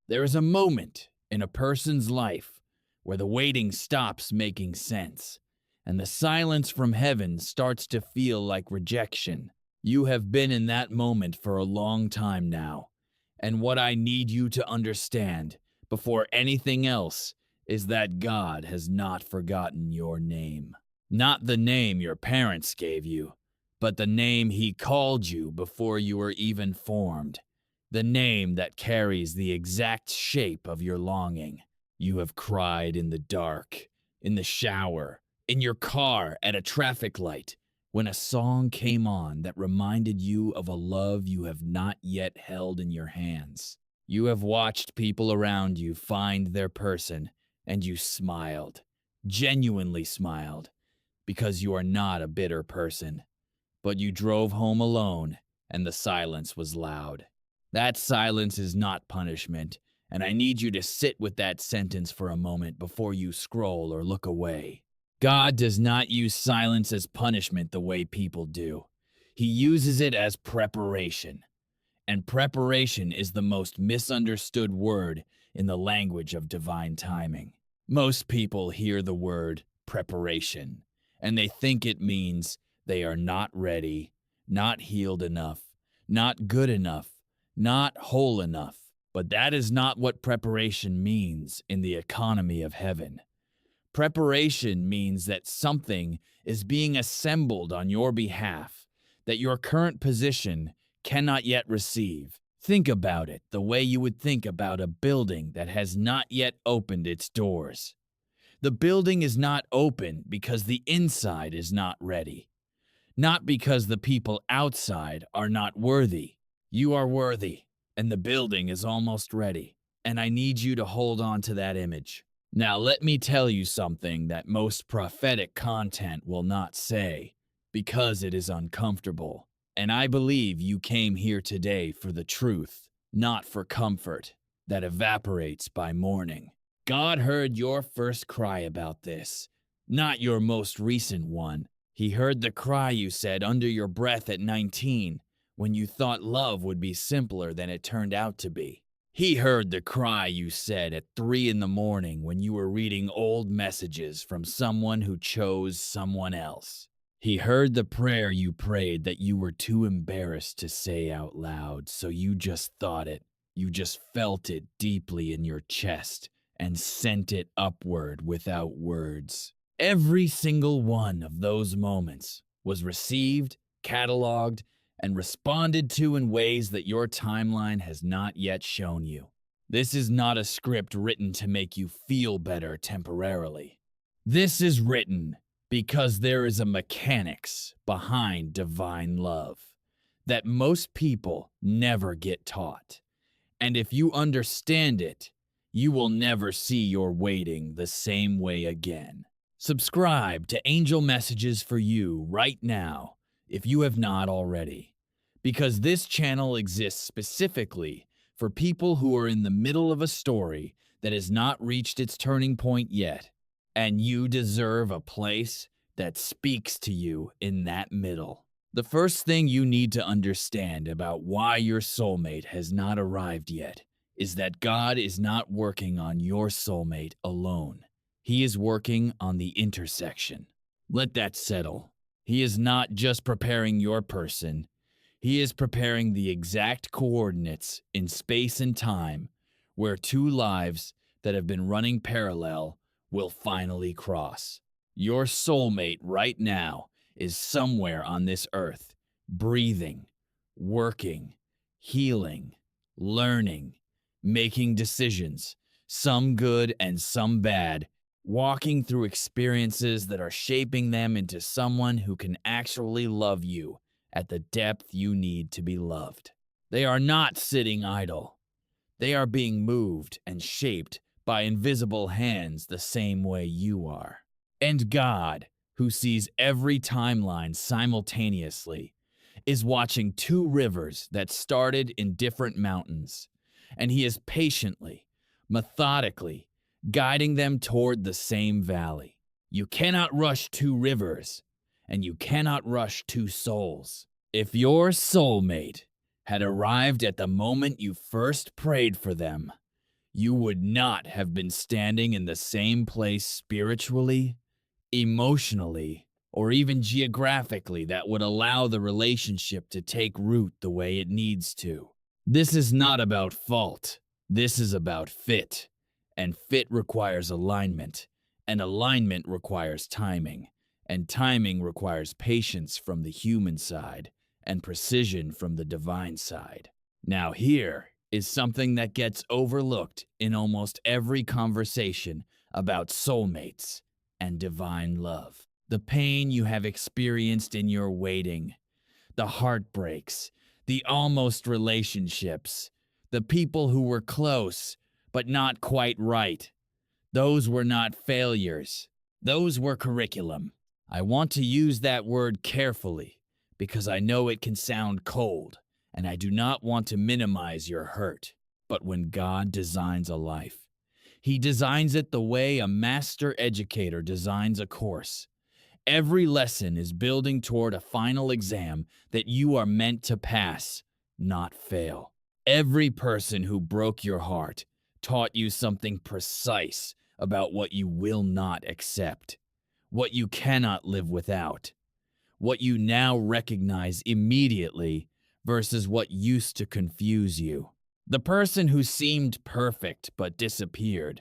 There is a moment in a person's life where the waiting stops making sense, and the silence from heaven starts to feel like rejection. You have been in that moment for a long time now, and what I need you to understand before anything else is that God has not forgotten your name. Not the name your parents gave you, but the name He called you before you were even formed. The name that carries the exact shape of your longing. You have cried in the dark, in the shower, in your car, at a traffic light, when a song came on that reminded you of a love you have not yet held in your hands. You have watched people around you find their person, and you smiled, genuinely smiled, because you are not a bitter person. But you drove home alone, and the silence was loud. That silence is not punishment, and I need you to sit with that sentence for a moment before you scroll or look away. God does not use silence as punishment the way people do. He uses it as preparation. And preparation is the most misunderstood word in the language of divine timing. Most people hear the word preparation, and they think it means they are not ready, not healed enough, not good enough, not whole enough. But that is not what preparation means in the economy of heaven. Preparation means that something is being assembled on your behalf that your current position cannot yet receive. Think about it the way you would think about a building that has not yet opened its doors. The building is not open because the inside is not ready, not because the people outside are not worthy. You are worthy, and the building is almost ready, and I need you to hold on to that image. Now, let me tell you something that most prophetic content will not say because it is uncomfortable. And I believe you came here today for the truth, not for comfort that evaporates by morning. God heard your first cry about this, not your most recent one. He heard the cry you said under your breath at 19 when you thought love would be simpler than it turned out to be. He heard the cry you said at 3 in the morning when you were reading old messages from someone who chose someone else. He heard the prayer you prayed that you were too embarrassed to say out loud, so you just thought it. You just felt it deeply in your chest and sent it upward without words. Every single one of those moments was received, cataloged, and responded to in ways that your timeline has not yet shown you. This is not a script written to make you feel better temporarily. This is written because there is a mechanics behind divine love that most people never get taught. And if you understand it, you will never see your waiting the same way again. Subscribe to Angel Messages for You right now if you have not already, because this channel exists specifically for people who are in the middle of a story that has not reached its turning point yet, and you deserve a place that speaks to you in that middle. The first thing you need to understand about why your soulmate has not arrived yet is that God is not working on your soulmate alone. He is working on the intersection. Let that settle. He is not just preparing your person. He is preparing the exact coordinates in space and time where two lives that have been running parallel will finally cross. Your soulmate right now is somewhere on this earth, breathing, working, healing, learning, making decisions, some good and some bad, walking through experiences that are shaping them into someone who can actually love you at the depth you need to be loved. They are not sitting idle. They are being moved and shaped by invisible hands the same way you are. And God, who sees every timeline simultaneously, is watching two rivers that started in different mountains, and He is patiently, methodically, guiding them toward the same valley. You cannot rush two rivers, and you cannot rush two souls. If your soulmate had arrived at the moment you first prayed for them, you would not have been standing in the same place spiritually, emotionally, or even geographically that would allow the relationship to take root the way it needs to. This is not about fault. This is about fit. And fit requires alignment. And alignment requires timing. And timing requires patience from the human side and precision from the divine side. Now, here is something that gets overlooked in almost every conversation about soulmates and divine love. The pain you have experienced in your waiting, the heartbreaks, the almost relationships, the people who were close but not quite right. Those were not failures. Those were curriculum. I want to use that word carefully because I know it can sound cold, and I do not want to minimize your hurt. But when God designs a life, He designs it the way a master educator designs a course. Every lesson is building toward a final exam that you are meant to pass, not fail. Every person who broke your heart taught you something precise about what you will not accept, what you cannot live without, what you now recognize immediately versus what used to confuse you. The person who seemed perfect but disappeared,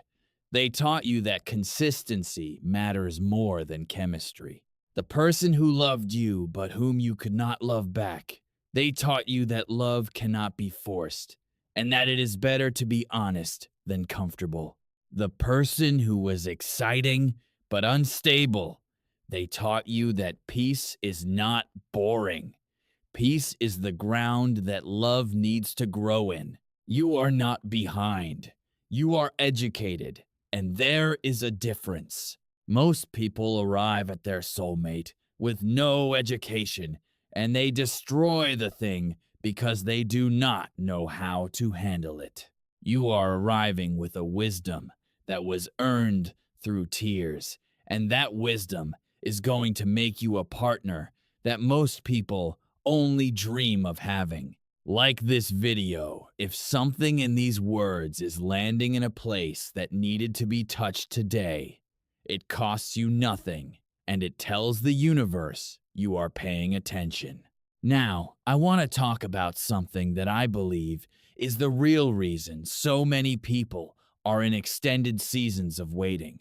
they taught you that consistency matters more than chemistry. The person who loved you but whom you could not love back, they taught you that love cannot be forced and that it is better to be honest than comfortable. The person who was exciting but unstable, they taught you that peace is not boring. Peace is the ground that love needs to grow in. You are not behind. You are educated, and there is a difference. Most people arrive at their soulmate with no education, and they destroy the thing because they do not know how to handle it. You are arriving with a wisdom that was earned through tears, and that wisdom is going to make you a partner that most people only dream of having. Like this video, if something in these words is landing in a place that needed to be touched today, it costs you nothing, and it tells the universe you are paying attention. Now, I want to talk about something that I believe is the real reason so many people are in extended seasons of waiting,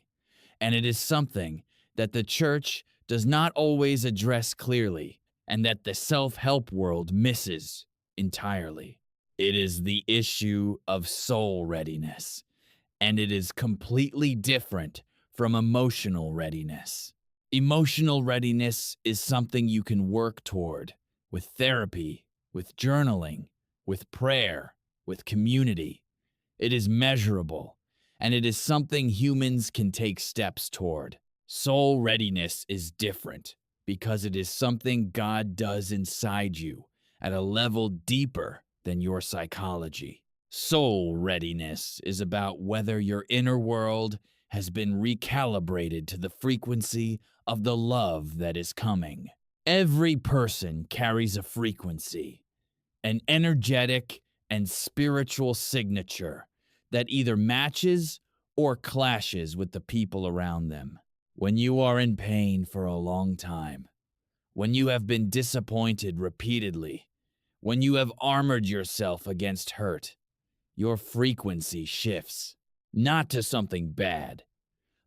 and it is something that the church does not always address clearly, and that the self-help world misses entirely. It is the issue of soul readiness, and it is completely different from emotional readiness. Emotional readiness is something you can work toward with therapy, with journaling, with prayer, with community. It is measurable, and it is something humans can take steps toward. Soul readiness is different because it is something God does inside you at a level deeper than your psychology. Soul readiness is about whether your inner world has been recalibrated to the frequency of the love that is coming. Every person carries a frequency, an energetic and spiritual signature that either matches or clashes with the people around them. When you are in pain for a long time, when you have been disappointed repeatedly, when you have armored yourself against hurt, your frequency shifts, not to something bad,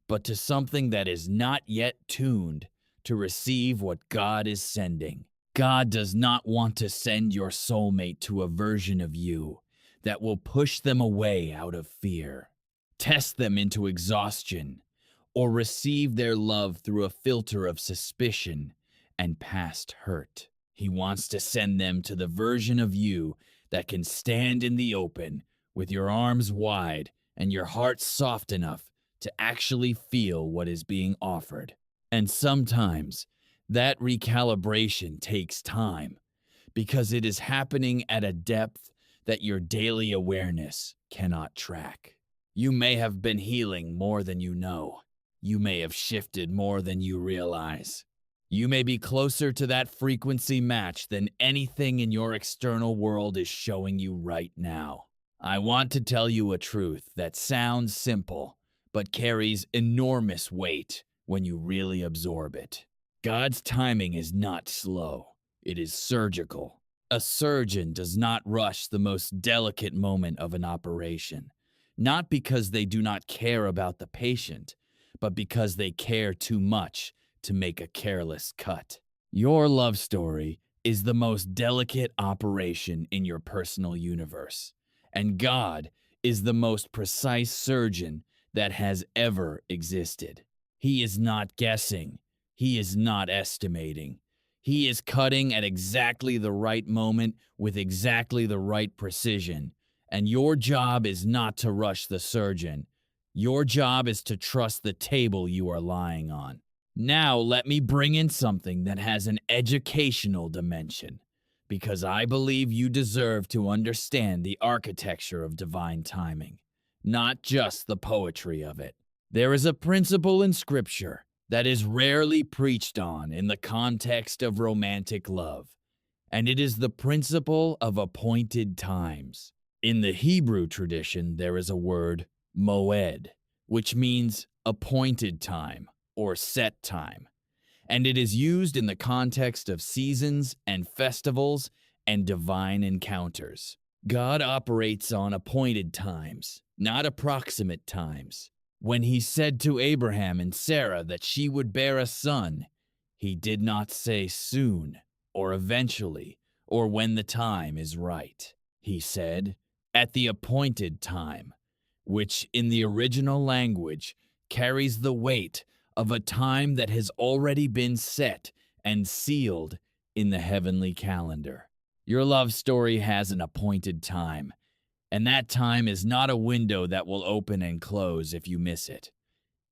but to something that is not yet tuned to receive what God is sending. God does not want to send your soulmate to a version of you that will push them away out of fear, test them into exhaustion, or receive their love through a filter of suspicion and past hurt. He wants to send them to the version of you that can stand in the open with your arms wide and your heart soft enough to actually feel what is being offered. And sometimes that recalibration takes time because it is happening at a depth that your daily awareness cannot track. You may have been healing more than you know. You may have shifted more than you realize. You may be closer to that frequency match than anything in your external world is showing you right now. I want to tell you a truth that sounds simple, but carries enormous weight when you really absorb it. God's timing is not slow, it is surgical. A surgeon does not rush the most delicate moment of an operation, not because they do not care about the patient, but because they care too much to make a careless cut. Your love story is the most delicate operation in your personal universe, and God is the most precise surgeon that has ever existed. He is not guessing, he is not estimating. He is cutting at exactly the right moment with exactly the right precision. And your job is not to rush the surgeon. Your job is to trust the table you are lying on. Now, let me bring in something that has an educational dimension, because I believe you deserve to understand the architecture of divine timing, not just the poetry of it. There is a principle in Scripture that is rarely preached on in the context of romantic love, and it is the principle of appointed times. In the Hebrew tradition, there is a word, moed, which means appointed time or set time, and it is used in the context of seasons and festivals and divine encounters. God operates on appointed times, not approximate times. When he said to Abraham and Sarah that she would bear a son, he did not say soon or eventually or when the time is right. He said, at the appointed time, which in the original language carries the weight of a time that has already been set and sealed in the heavenly calendar. Your love story has an appointed time, and that time is not a window that will open and close if you miss it.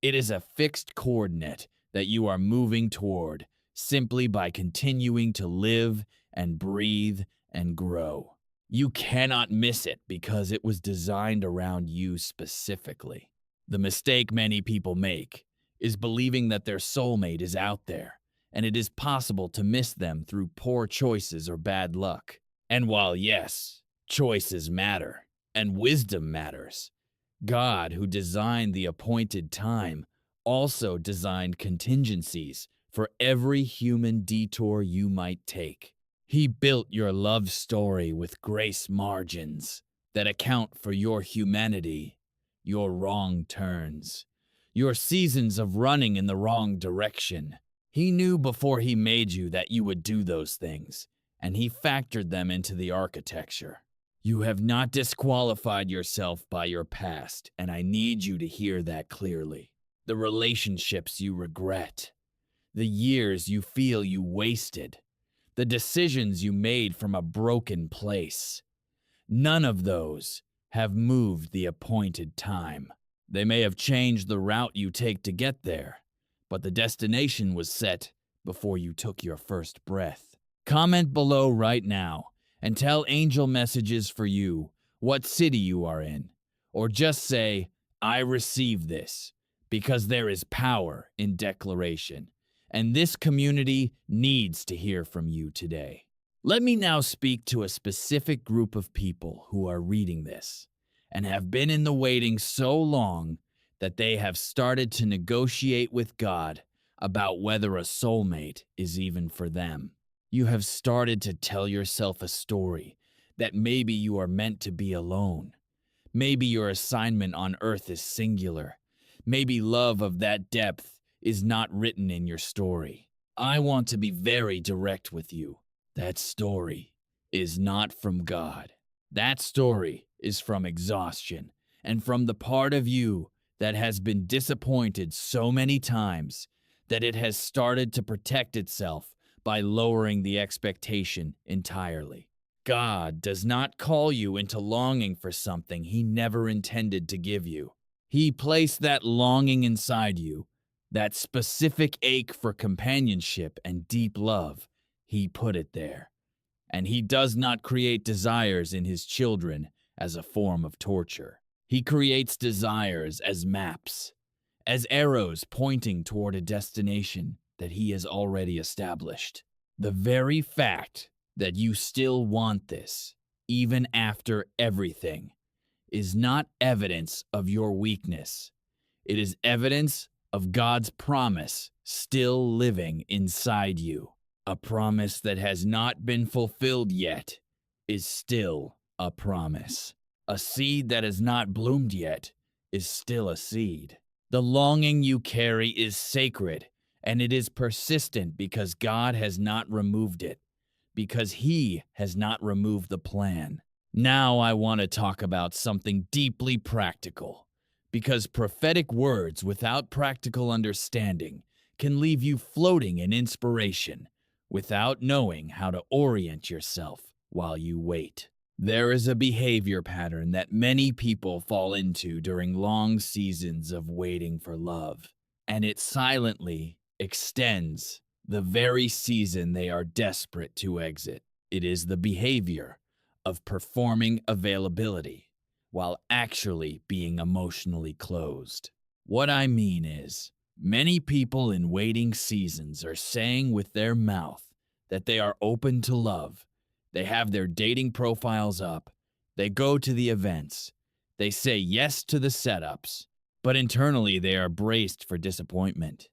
It is a fixed coordinate that you are moving toward simply by continuing to live and breathe and grow. You cannot miss it because it was designed around you specifically. The mistake many people make is believing that their soulmate is out there, and it is possible to miss them through poor choices or bad luck. And while, yes, choices matter, and wisdom matters, God, who designed the appointed time, also designed contingencies for every human detour you might take. He built your love story with grace margins that account for your humanity, your wrong turns, your seasons of running in the wrong direction. He knew before he made you that you would do those things, and he factored them into the architecture. You have not disqualified yourself by your past, and I need you to hear that clearly. The relationships you regret, the years you feel you wasted, the decisions you made from a broken place, none of those have moved the appointed time. They may have changed the route you take to get there, but the destination was set before you took your first breath. Comment below right now and tell angel messages for you what city you are in, or just say, I receive this, because there is power in declaration, and this community needs to hear from you today. Let me now speak to a specific group of people who are reading this and have been in the waiting so long that they have started to negotiate with God about whether a soulmate is even for them. You have started to tell yourself a story that maybe you are meant to be alone. Maybe your assignment on earth is singular. Maybe love of that depth is not written in your story. I want to be very direct with you. That story is not from God. That story is from exhaustion and from the part of you that has been disappointed so many times that it has started to protect itself by lowering the expectation entirely. God does not call you into longing for something he never intended to give you. He placed that longing inside you, that specific ache for companionship and deep love. He put it there. And he does not create desires in his children as a form of torture. He creates desires as maps, as arrows pointing toward a destination that he has already established. The very fact that you still want this, even after everything, is not evidence of your weakness. It is evidence of God's promise still living inside you. A promise that has not been fulfilled yet is still a promise. A seed that has not bloomed yet is still a seed. The longing you carry is sacred, and it is persistent because God has not removed it, because He has not removed the plan. Now I want to talk about something deeply practical, because prophetic words without practical understanding can leave you floating in inspiration without knowing how to orient yourself while you wait. There is a behavior pattern that many people fall into during long seasons of waiting for love, and it silently extends the very season they are desperate to exit. It is the behavior of performing availability while actually being emotionally closed. What I mean is, many people in waiting seasons are saying with their mouth that they are open to love. They have their dating profiles up. They go to the events. They say yes to the setups. But internally, they are braced for disappointment.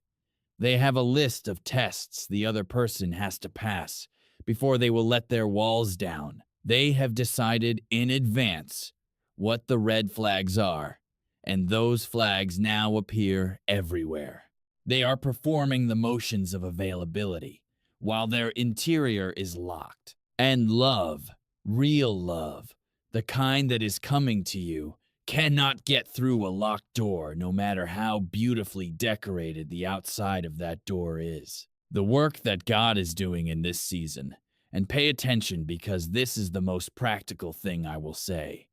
They have a list of tests the other person has to pass before they will let their walls down. They have decided in advance what the red flags are, and those flags now appear everywhere. They are performing the motions of availability while their interior is locked. And love, real love, the kind that is coming to you, cannot get through a locked door no matter how beautifully decorated the outside of that door is. The work that God is doing in this season, and pay attention because this is the most practical thing I will say.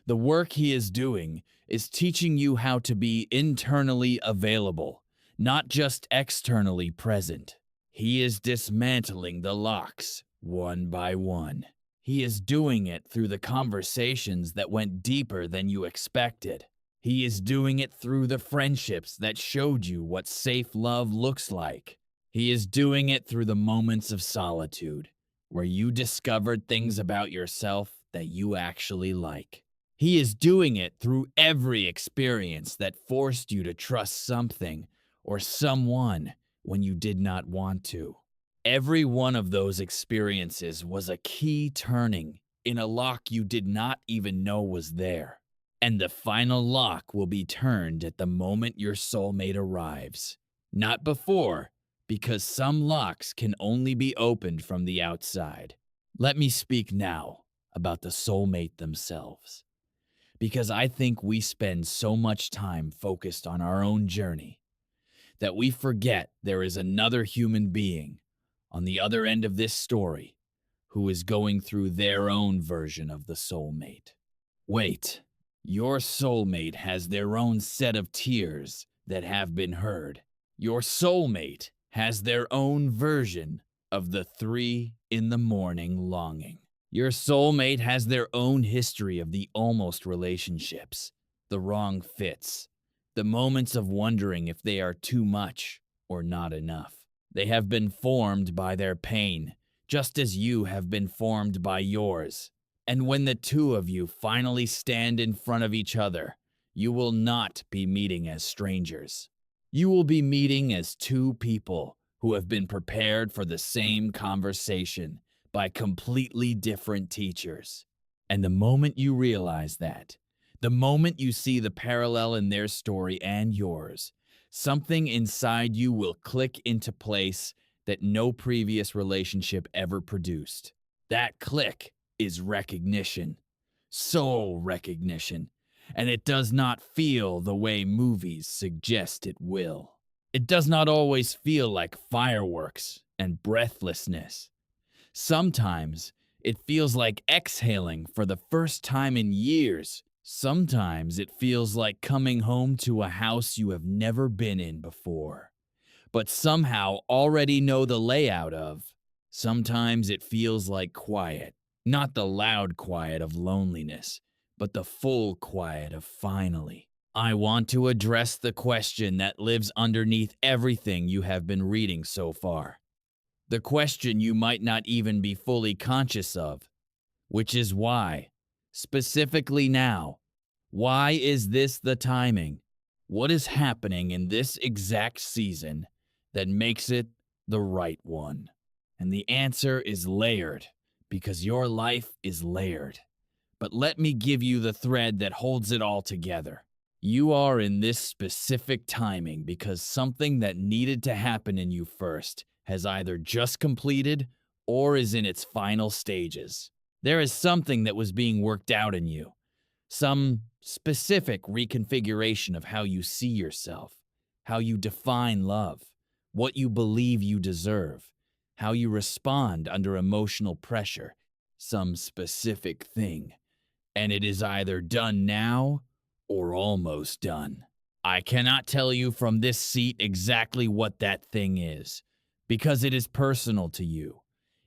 The work He is doing is teaching you how to be internally available, not just externally present. He is dismantling the locks one by one. He is doing it through the conversations that went deeper than you expected. He is doing it through the friendships that showed you what safe love looks like. He is doing it through the moments of solitude, where you discovered things about yourself that you actually like. He is doing it through every experience that forced you to trust something or someone when you did not want to. Every one of those experiences was a key turning in a lock you did not even know was there. And the final lock will be turned at the moment your soulmate arrives. Not before, because some locks can only be opened from the outside. Let me speak now about the soulmate themselves, because I think we spend so much time focused on our own journey that we forget there is another human being on the other end of this story who is going through their own version of the soulmate. Wait, your soulmate has their own set of tears that have been heard. Your soulmate has their own version of the 3 in the morning longing. Your soulmate has their own history of the almost relationships, the wrong fits, the moments of wondering if they are too much or not enough. They have been formed by their pain, just as you have been formed by yours. And when the two of you finally stand in front of each other, you will not be meeting as strangers. You will be meeting as two people who have been prepared for the same conversation by completely different teachers. And the moment you realize that, the moment you see the parallel in their story and yours, something inside you will click into place that no previous relationship ever produced. That click is recognition, soul recognition, and it does not feel the way movies suggest it will. It does not always feel like fireworks and breathlessness. Sometimes it feels like exhaling for the first time in years. Sometimes it feels like coming home to a house you have never been in before, but somehow already know the layout of. Sometimes it feels like quiet, not the loud quiet of loneliness, but the full quiet of finally. I want to address the question that lives underneath everything you have been reading so far. The question you might not even be fully conscious of, which is why, specifically now, Why is this the timing? What is happening in this exact season that makes it the right one? And the answer is layered, because your life is layered. But let me give you the thread that holds it all together. You are in this specific timing because something that needed to happen in you first has either just completed or is in its final stages. There is something that was being worked out in you, some specific reconfiguration of how you see yourself, how you define love, what you believe you deserve, how you respond under emotional pressure, some specific thing. And it is either done now or almost done. I cannot tell you from this seat exactly what that thing is, because it is personal to you.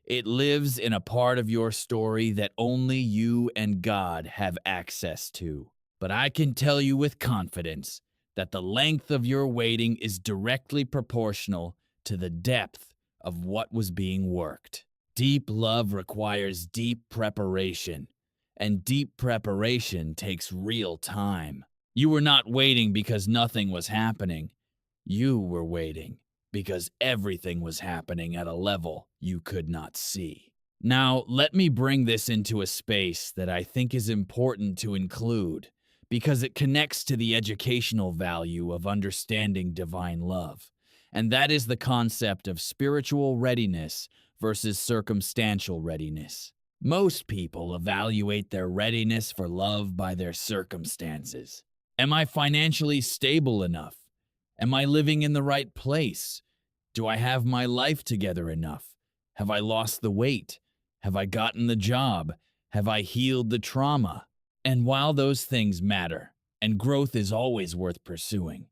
It lives in a part of your story that only you and God have access to. But I can tell you with confidence that the length of your waiting is directly proportional to the depth of what was being worked. Deep love requires deep preparation, and deep preparation takes real time. You were not waiting because nothing was happening. You were waiting because everything was happening at a level you could not see. Now, let me bring this into a space that I think is important to include because it connects to the educational value of understanding divine love, and that is the concept of spiritual readiness versus circumstantial readiness. Most people evaluate their readiness for love by their circumstances. Am I financially stable enough? Am I living in the right place? Do I have my life together enough? Have I lost the weight? Have I gotten the job? Have I healed the trauma? And while those things matter, and growth is always worth pursuing,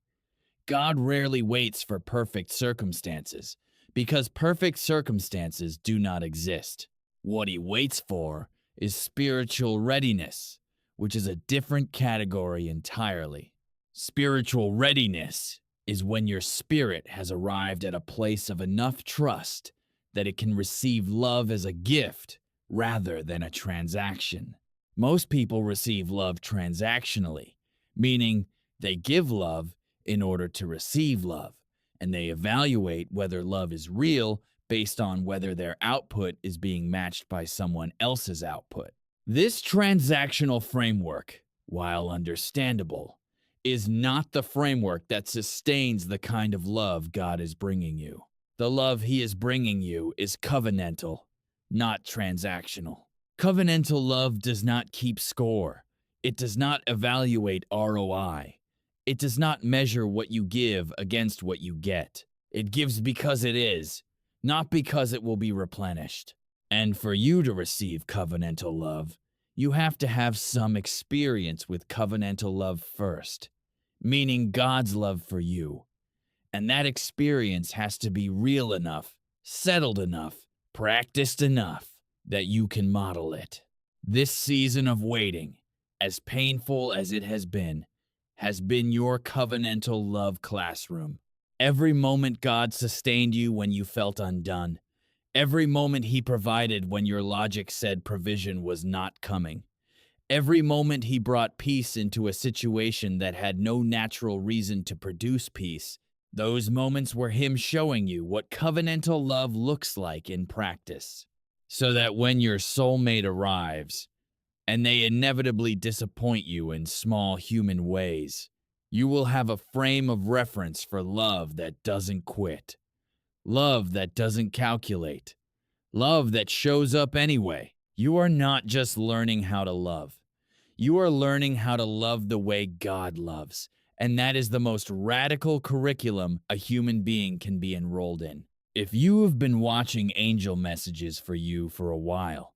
God rarely waits for perfect circumstances, because perfect circumstances do not exist. What he waits for is spiritual readiness, which is a different category entirely. Spiritual readiness is when your spirit has arrived at a place of enough trust that it can receive love as a gift rather than a transaction. Most people receive love transactionally, meaning they give love in order to receive love, and they evaluate whether love is real based on whether their output is being matched by someone else's output. This transactional framework, while understandable, is not the framework that sustains the kind of love God is bringing you. The love he is bringing you is covenantal, not transactional. Covenantal love does not keep score. It does not evaluate ROI. It does not measure what you give against what you get. It gives because it is, not because it will be replenished. And for you to receive covenantal love, you have to have some experience with covenantal love first, meaning God's love for you. And that experience has to be real enough, settled enough, practiced enough that you can model it. This season of waiting, as painful as it has been your covenantal love classroom. Every moment God sustained you when you felt undone. Every moment he provided when your logic said provision was not coming. Every moment he brought peace into a situation that had no natural reason to produce peace. Those moments were him showing you what covenantal love looks like in practice. So that when your soulmate arrives, and they inevitably disappoint you in small human ways, you will have a frame of reference for love that doesn't quit, love that doesn't calculate, love that shows up anyway. You are not just learning how to love. You are learning how to love the way God loves, and that is the most radical curriculum a human being can be enrolled in. If you have been watching Angel Messages for you for a while,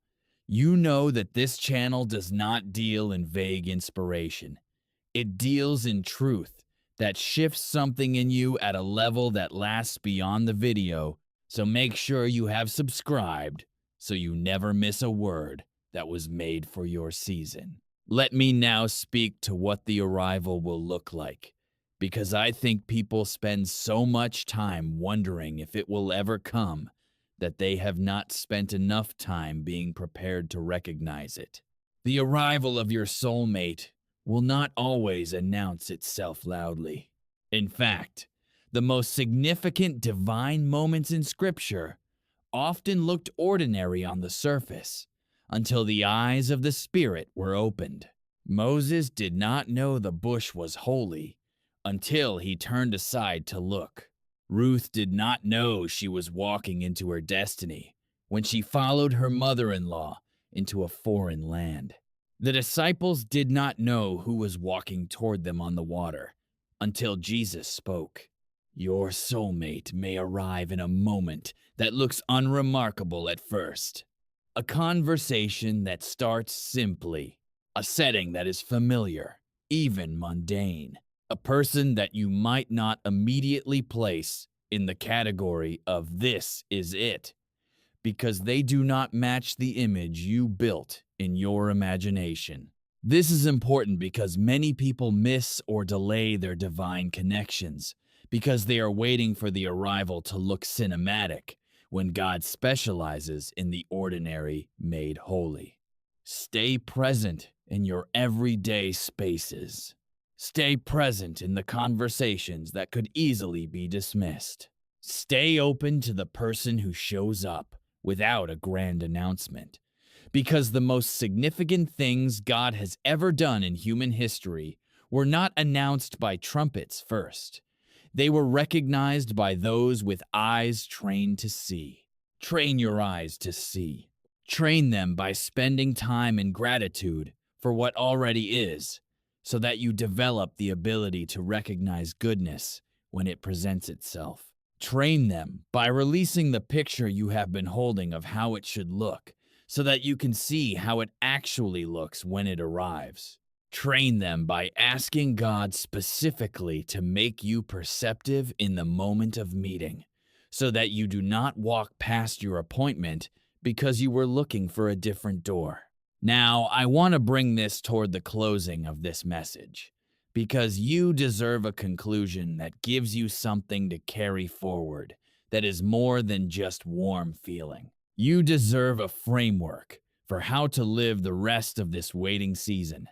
you know that this channel does not deal in vague inspiration. It deals in truth that shifts something in you at a level that lasts beyond the video, so make sure you have subscribed so you never miss a word that was made for your season. Let me now speak to what the arrival will look like, because I think people spend so much time wondering if it will ever come that they have not spent enough time being prepared to recognize it. The arrival of your soulmate will not always announce itself loudly. In fact, the most significant divine moments in Scripture often looked ordinary on the surface until the eyes of the Spirit were opened. Moses did not know the bush was holy until he turned aside to look. Ruth did not know she was walking into her destiny when she followed her mother-in-law into a foreign land. The disciples did not know who was walking toward them on the water until Jesus spoke. Your soulmate may arrive in a moment that looks unremarkable at first. A conversation that starts simply, a setting that is familiar, even mundane, a person that you might not immediately place in the category of this is it, because they do not match the image you built in your imagination. This is important because many people miss or delay their divine connections because they are waiting for the arrival to look cinematic when God specializes in the ordinary made holy. Stay present in your everyday spaces. Stay present in the conversations that could easily be dismissed. Stay open to the person who shows up without a grand announcement, because the most significant things God has ever done in human history were not announced by trumpets first. They were recognized by those with eyes trained to see. Train your eyes to see. Train them by spending time in gratitude for what already is, so that you develop the ability to recognize goodness when it presents itself. Train them by releasing the picture you have been holding of how it should look, so that you can see how it actually looks when it arrives. Train them by asking God specifically to make you perceptive in the moment of meeting, so that you do not walk past your appointment because you were looking for a different door. Now, I want to bring this toward the closing of this message, because you deserve a conclusion that gives you something to carry forward that is more than just warm feeling. You deserve a framework for how to live the rest of this waiting season,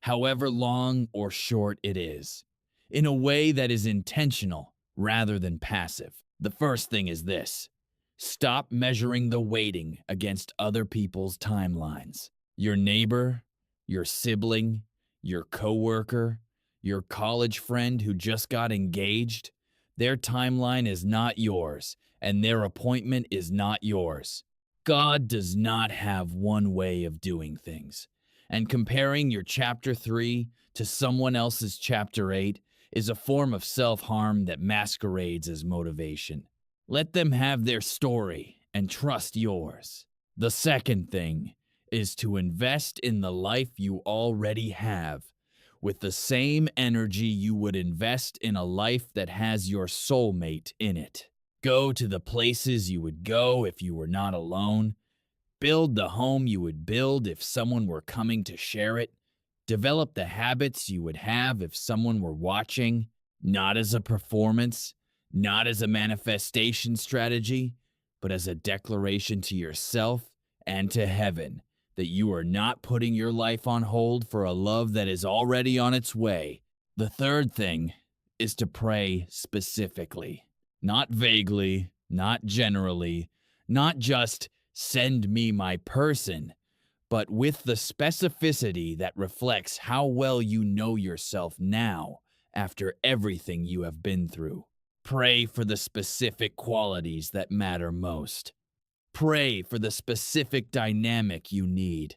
however long or short it is, in a way that is intentional rather than passive. The first thing is this: stop measuring the waiting against other people's timelines. Your neighbor, your sibling, your coworker, your college friend who just got engaged, their timeline is not yours, and their appointment is not yours. God does not have one way of doing things, and comparing your chapter 3 to someone else's chapter 8 is a form of self-harm that masquerades as motivation. Let them have their story and trust yours. The second thing is to invest in the life you already have with the same energy you would invest in a life that has your soulmate in it. Go to the places you would go if you were not alone. Build the home you would build if someone were coming to share it. Develop the habits you would have if someone were watching, not as a performance, not as a manifestation strategy, but as a declaration to yourself and to heaven that you are not putting your life on hold for a love that is already on its way. The third thing is to pray specifically, not vaguely, not generally, not just send me my person, but with the specificity that reflects how well you know yourself now after everything you have been through. Pray for the specific qualities that matter most. Pray for the specific dynamic you need.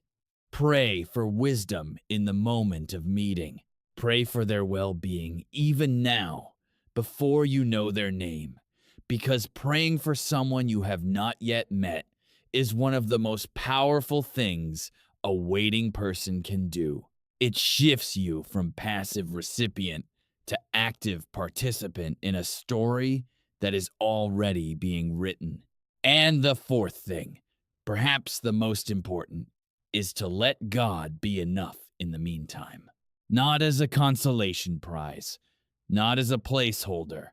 Pray for wisdom in the moment of meeting. Pray for their well-being even now, before you know their name, because praying for someone you have not yet met is one of the most powerful things a waiting person can do. It shifts you from passive recipient to active participant in a story that is already being written. And the fourth thing, perhaps the most important, is to let God be enough in the meantime. Not as a consolation prize, not as a placeholder,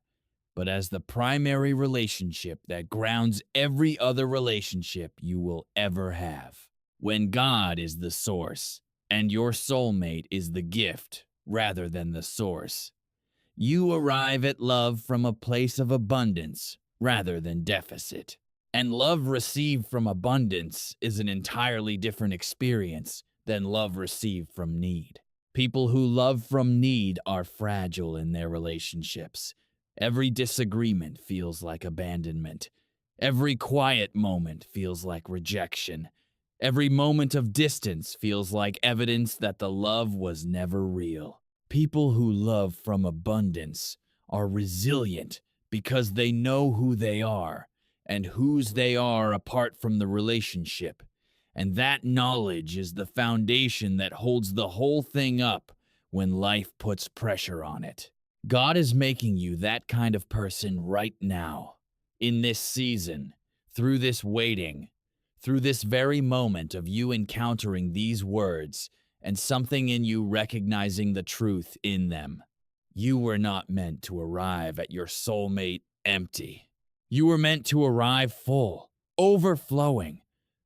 but as the primary relationship that grounds every other relationship you will ever have. When God is the source, and your soulmate is the gift rather than the source. You arrive at love from a place of abundance rather than deficit. And love received from abundance is an entirely different experience than love received from need. People who love from need are fragile in their relationships. Every disagreement feels like abandonment. Every quiet moment feels like rejection. Every moment of distance feels like evidence that the love was never real. People who love from abundance are resilient because they know who they are and whose they are apart from the relationship. And that knowledge is the foundation that holds the whole thing up when life puts pressure on it. God is making you that kind of person right now, in this season, through this waiting, through this very moment of you encountering these words and something in you recognizing the truth in them. You were not meant to arrive at your soulmate empty. You were meant to arrive full, overflowing,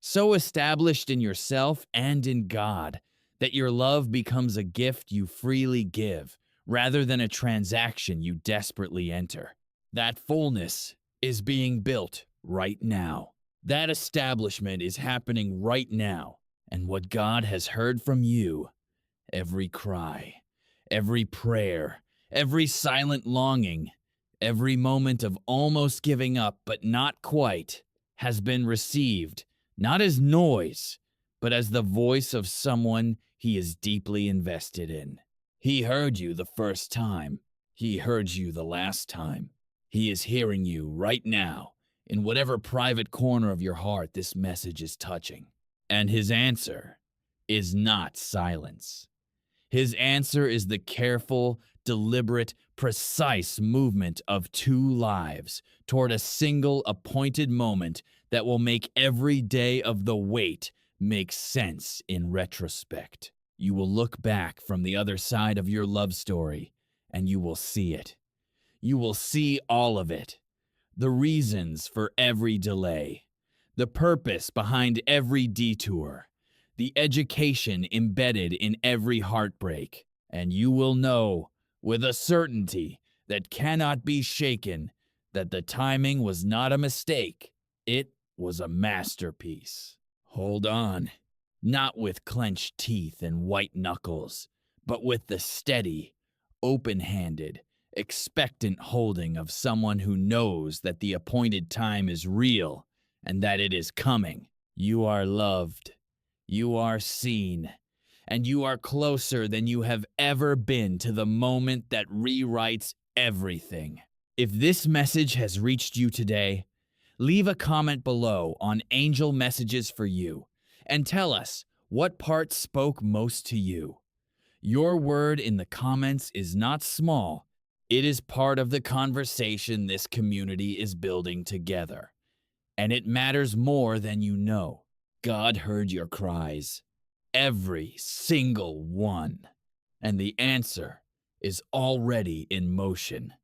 so established in yourself and in God that your love becomes a gift you freely give rather than a transaction you desperately enter. That fullness is being built right now. That establishment is happening right now. And what God has heard from you, every cry, every prayer, every silent longing, every moment of almost giving up but not quite, has been received not as noise, but as the voice of someone he is deeply invested in. He heard you the first time. He heard you the last time. He is hearing you right now, in whatever private corner of your heart this message is touching. And his answer is not silence. His answer is the careful, deliberate, precise movement of two lives toward a single appointed moment that will make every day of the wait make sense in retrospect. You will look back from the other side of your love story, and you will see it. You will see all of it. The reasons for every delay, the purpose behind every detour, the education embedded in every heartbreak, and you will know with a certainty that cannot be shaken that the timing was not a mistake. It was a masterpiece. Hold on, not with clenched teeth and white knuckles, but with the steady, open-handed, expectant holding of someone who knows that the appointed time is real and that it is coming. You are loved. You are seen. And you are closer than you have ever been to the moment that rewrites everything. If this message has reached you today, leave a comment below on Angel Messages for You and tell us what part spoke most to you. Your word in the comments is not small. It is part of the conversation this community is building together. And it matters more than you know. God heard your cries, every single one. And the answer is already in motion.